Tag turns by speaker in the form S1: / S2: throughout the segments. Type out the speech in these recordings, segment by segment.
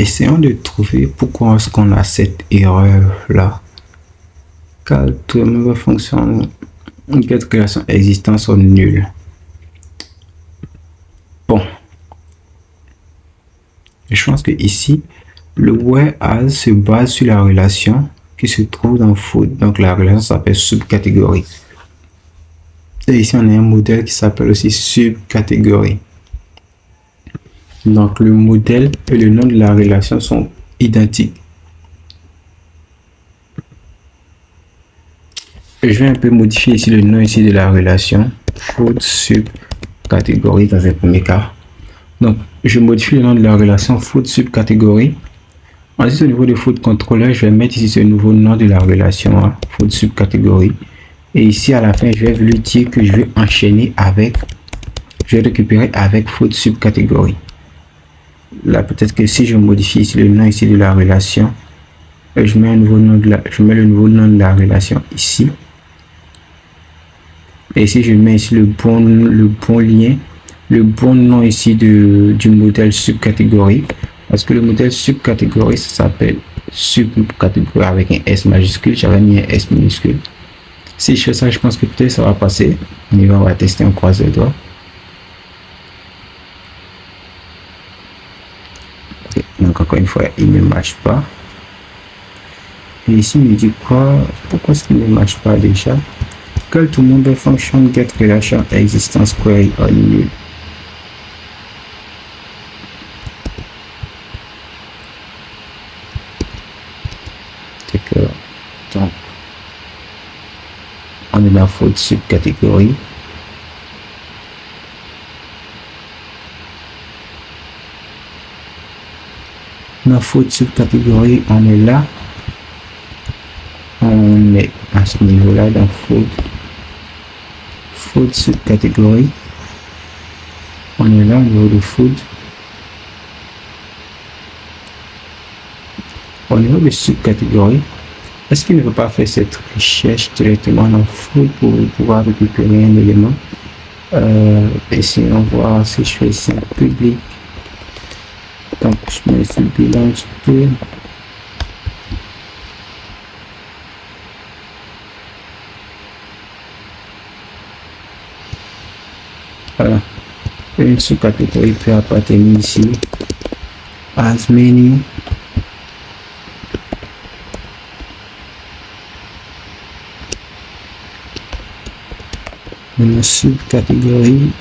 S1: essayons de trouver pourquoi est-ce qu'on a cette erreur-là. Car toute nouvelle fonction get relation existante sont nulles. Bon, je pense que ici, le whereas se base sur la relation qui se trouve dans food. Donc la relation s'appelle subcatégorie. Et ici, on a un modèle qui s'appelle aussi subcatégorie. Donc le modèle et le nom de la relation sont identiques. Et je vais un peu modifier ici le nom ici de la relation food subcatégorie dans un premier cas. Donc je modifie le nom de la relation food subcatégorie. Ensuite, au niveau de food controller, je vais mettre ici ce nouveau nom de la relation food subcatégorie. Et ici à la fin, je vais lui dire que je vais enchaîner avec, je vais récupérer avec food subcatégorie. Là, peut-être que si je modifie ici le nom ici de la relation, je mets un nouveau nom de la, je mets le nouveau nom de la relation ici. Et ici, je mets ici le bon lien, le bon nom ici du modèle subcatégorie. Parce que le modèle subcatégorie, ça s'appelle subcatégorie avec un S majuscule. J'avais mis un S minuscule. Si je fais ça, je pense que peut-être ça va passer. On va tester, on croise les doigts. Okay. Donc encore une fois, il ne marche pas. Et ici, il me dit quoi? Pourquoi est-ce qu'il ne marche pas déjà? Quelle tout le monde function get relation existence query on nul. D'accord. Donc, on est dans la faute subcatégorie. Dans la faute subcatégorie, on est là. On est à ce niveau-là dans food subcatégorie. On est là au niveau de food. Au niveau de subcatégorie, est-ce qu'il ne veut pas faire cette recherche directement dans food pour pouvoir récupérer un élément? Essayons voir si je fais ici un public. Donc je mets ici belongs to. Voilà. Une sous-catégorie peut appartenir ici as many une sous-catégorie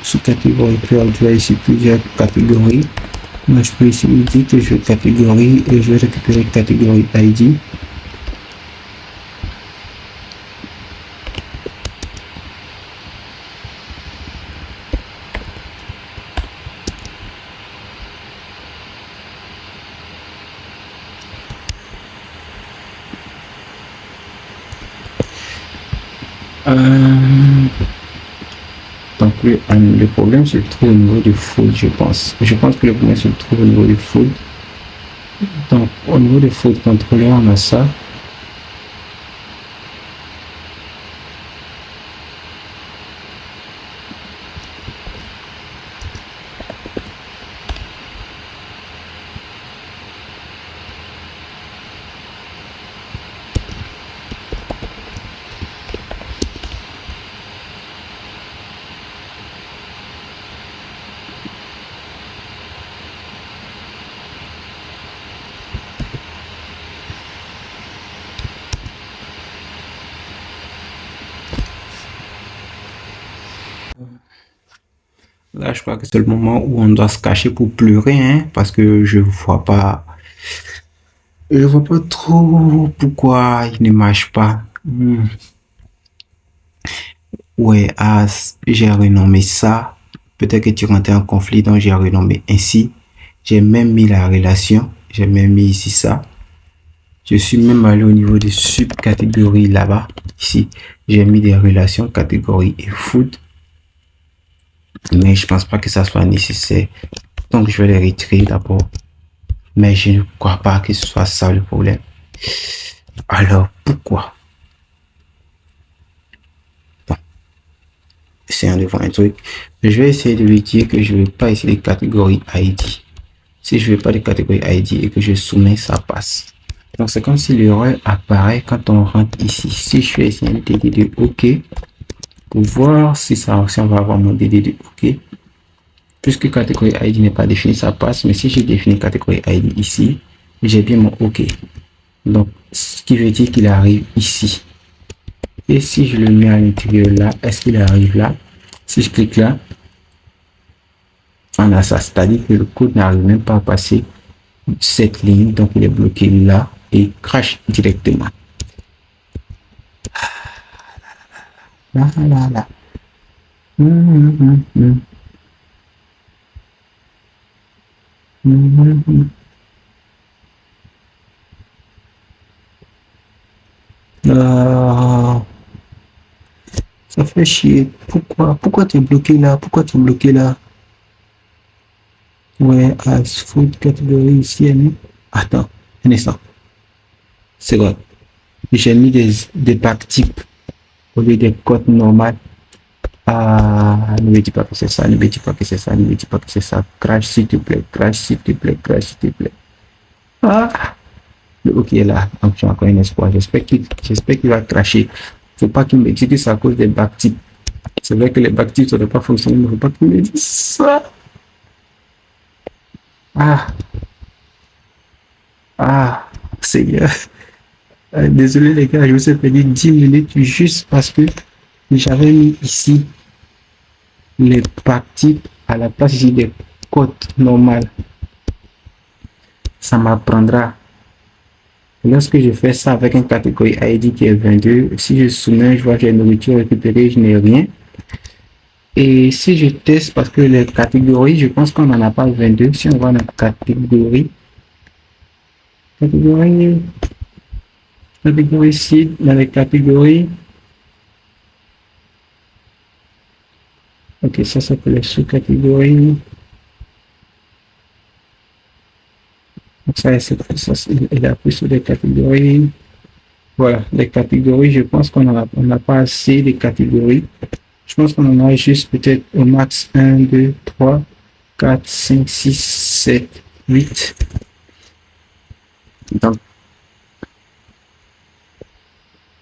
S1: sous-catégorie peut avoir ici plusieurs catégories. Moi je peux ici lui dire que je veux catégorie et je vais récupérer catégorie ID. Donc le problème se trouve au niveau du food, je pense. Je pense que le problème se trouve au niveau du food. Donc au niveau du food controller, on a ça. Là, je crois que c'est le moment où on doit se cacher pour pleurer, hein, parce que je vois pas trop pourquoi il ne marche pas. Ouais, j'ai renommé ça. Peut-être que tu rentres en conflit, donc j'ai renommé ainsi. J'ai même mis la relation. J'ai même mis ici ça. Je suis même allé au niveau des subcatégories là-bas. Ici, j'ai mis des relations, catégories et food. mais je pense pas que ça soit nécessaire. Donc, je vais les retirer d'abord. Mais je ne crois pas que ce soit ça le problème. Alors, pourquoi? Bon, essayons de voir un truc. Je vais essayer de lui dire que je ne veux pas essayer les catégories ID. Si je ne veux pas de catégorie ID et que je soumets, ça passe. Donc, c'est comme si l'erreur apparaît quand on rentre ici. Si je fais essayer un DD de OK, pour voir si on va avoir mon DD de OK. Puisque catégorie ID n'est pas définie, ça passe. Mais si je définis catégorie ID ici, j'ai bien mon OK. Donc, ce qui veut dire qu'il arrive ici. Et si je le mets à l'intérieur là, est-ce qu'il arrive là? Si je clique là, on a ça. C'est-à-dire que le code n'arrive même pas à passer cette ligne. Donc, il est bloqué là et il crash directement. Là, là, là. Ça fait chier. Pourquoi tu es bloqué là? Pourquoi tu es bloqué là? Ouais, as food catégorie ici. Attends, un instant. C'est vrai. J'ai mis des backtips au lieu des codes normales. Ah, ne me dis pas que c'est ça, ne me dis pas que c'est ça, ne me dis pas que c'est ça. Crash s'il te plaît, crash s'il te plaît, crash s'il te plaît. Ah, le OK est là, donc j'ai encore un espoir. J'espère qu'il va crasher. Faut pas qu'il me dise que c'est à cause des backtips. C'est vrai que les backtips ça ne doit pas fonctionner, mais faut pas qu'il me dise ça. Seigneur. Désolé les gars, je vous ai perdu 10 minutes juste parce que j'avais mis ici les backtips à la place ici des codes normales. Ça m'apprendra. Lorsque je fais ça avec une catégorie ID qui est 22, si je soumets, je vois que j'ai nourriture récupérée, je n'ai rien. Et si je teste, parce que les catégories, je pense qu'on n'en a pas 22. Si on voit la catégorie ici, dans les catégories. Ok, ça s'appelle les sous-catégories. Ça, il a pris sur les catégories. Voilà, les catégories, je pense qu'on n'a pas assez de catégories. Je pense qu'on en a juste peut-être au max 1, 2, 3, 4, 5, 6, 7, 8. Donc,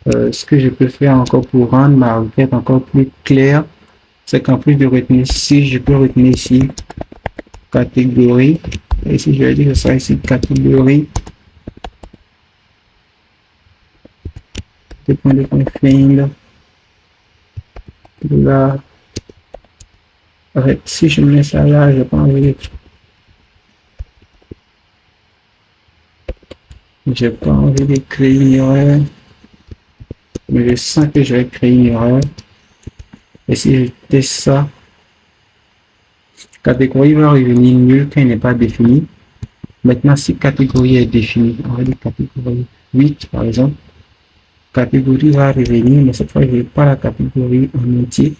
S1: ce que je peux faire encore pour rendre ma requête encore plus claire, c'est qu'en plus de retenir ici, je peux retenir ici catégorie. Et si je vais dire ça ici, catégorie. De find. Là. Arrête, si je mets ça là, je n'ai pas envie de... J'ai pas envie de créer une erreur. Mais je sens que je vais créer une erreur. Et si je teste ça, catégorie va revenir nul quand il n'est pas défini. Maintenant, si catégorie est définie, on va dire catégorie 8 par exemple, catégorie va revenir, mais cette fois, je ne veux pas la catégorie en entier.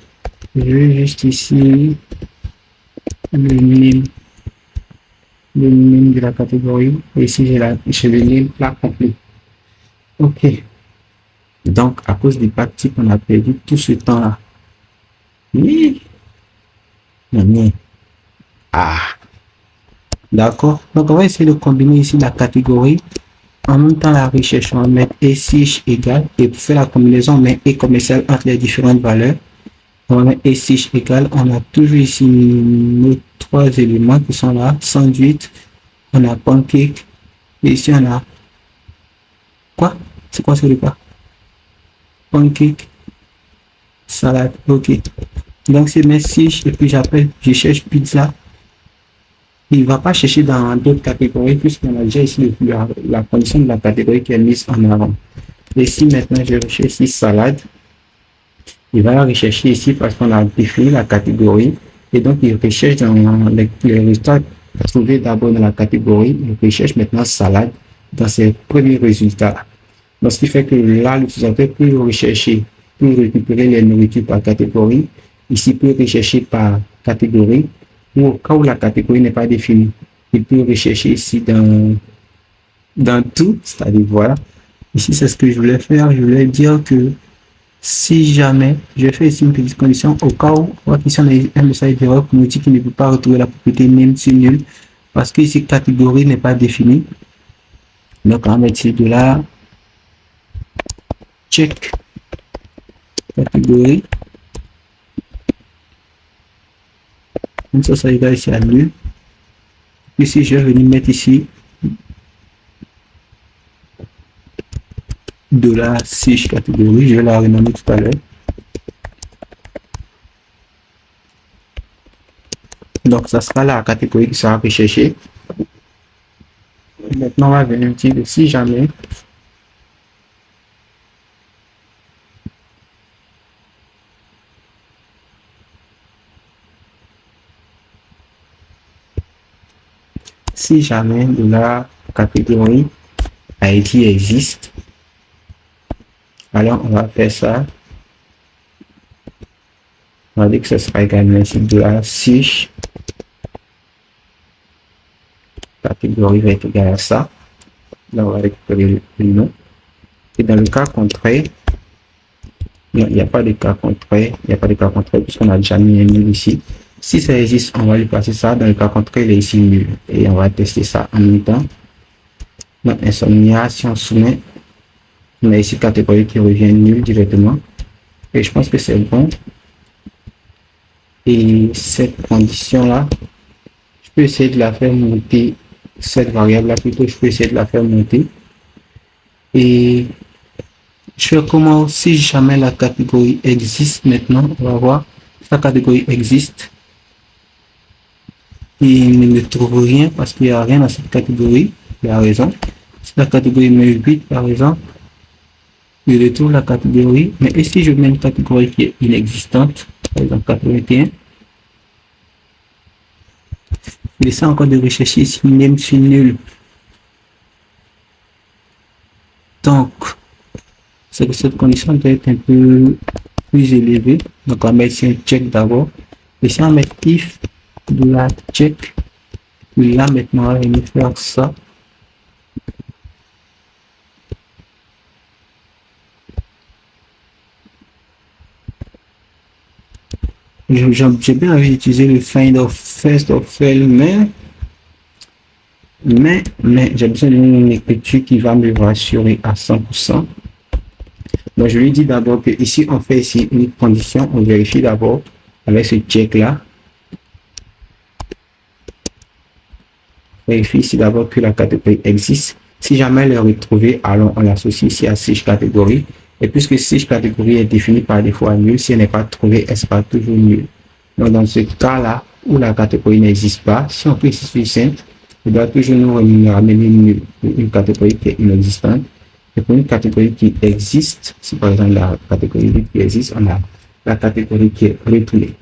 S1: Je vais juste ici le name de la catégorie. Et ici, je le name plat complet. Ok. Donc, à cause des backtips, on a perdu tout ce temps-là. Oui. Ah. D'accord. Donc, on va essayer de combiner ici la catégorie. En même temps, la recherche, on va mettre E6 égale. Et pour faire la combinaison, on met E commercial entre les différentes valeurs. On va mettre E6 égale. On a toujours ici nos trois éléments qui sont là. Sandwich. On a pancake. Et ici, on a... Quoi? C'est quoi ce repas? Pancake. Salade. Ok. Donc, c'est mes 6 et puis je cherche pizza. Il ne va pas chercher dans d'autres catégories puisqu'on a déjà ici la condition de la catégorie qui est mise en avant. Et si maintenant je recherche ici salade, il va la rechercher ici parce qu'on a défini la catégorie et donc il recherche dans les résultats trouvés d'abord dans la catégorie, il recherche maintenant salade dans ses premiers résultats. Donc ce qui fait que là, l'utilisateur peut rechercher, peut récupérer les nourritures par catégorie Ici, il peut rechercher par catégorie ou au cas où la catégorie n'est pas définie. Il peut rechercher ici dans tout, c'est-à-dire voilà. Ici, c'est ce que je voulais faire. Je voulais dire que si jamais, je fais ici une petite condition au cas où, on va ici un message d'erreur qui nous dit qu'il ne peut pas retrouver la propriété même si nul parce que ici, catégorie n'est pas définie. Donc, on va mettre ici de là, check catégorie. Comme ça égale ici à nul. Ici, je vais venir mettre ici de la fiche catégorie. Je vais la renommer tout à l'heure. Donc, ça sera la catégorie qui sera recherchée. Maintenant, on va venir dire que si jamais de la catégorie ID existe, alors on va faire ça. On va dire que ce sera également ici de la fiche catégorie va être égal à ça. Là, on va récupérer le nom. Et dans le cas contraire, il n'y a pas de cas contraire, puisqu'on a déjà mis un nul ici. Si ça existe, on va lui passer ça. Dans le cas contraire, il est ici nul. Et on va tester ça en même temps. Donc, insomnia, si on soumet, on a ici catégorie qui revient nul directement. Et je pense que c'est bon. Et cette condition-là, je peux essayer de la faire monter. Cette variable-là, plutôt, je peux essayer de la faire monter. Et je fais comment si jamais la catégorie existe maintenant. On va voir. La catégorie existe. Et il ne trouve rien parce qu'il n'y a rien dans cette catégorie. Il a raison. Si la catégorie me 8 par exemple, je retrouve la catégorie. Mais et si je mets une catégorie qui est inexistante, par exemple 81, il essaie encore de rechercher si même si nul. Donc, c'est que cette condition doit être un peu plus élevée. Donc, on va mettre ici un check d'abord. Et si on met if de la check, là maintenant, on va venir faire ça. J'ai bien envie d'utiliser le find of first of fail, mais j'ai besoin d'une écriture qui va me rassurer à 100%. Donc, je lui dis d'abord que ici, on fait ici une condition, on vérifie d'abord avec ce check là. On vérifie ici d'abord que la catégorie existe. Si jamais elle est retrouvée, alors on l'associe ici à fiche catégorie. Et puisque fiche catégorie est définie par défaut à nul, si elle n'est pas trouvée, elle sera toujours nulle. Donc, dans ce cas-là, où la catégorie n'existe pas, si on fait ici simple, il doit toujours nous ramener une catégorie qui est inexistante. Et pour une catégorie qui existe, si par exemple la catégorie qui existe, on a la catégorie qui est retrouvée.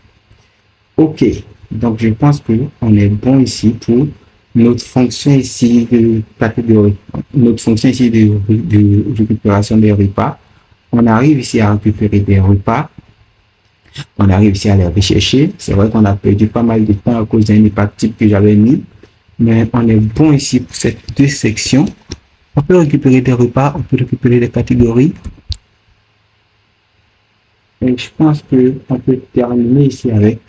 S1: Ok, donc je pense qu'on est bon ici pour notre fonction ici de catégorie, notre fonction ici de récupération des repas. On arrive ici à récupérer des repas. On arrive ici à les rechercher. C'est vrai qu'on a perdu pas mal de temps à cause d'un impact type que j'avais mis. Mais on est bon ici pour ces deux sections. On peut récupérer des repas, on peut récupérer des catégories. Et je pense qu'on peut terminer ici avec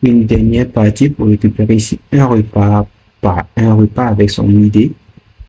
S1: une dernière partie pour récupérer ici un repas avec son idée.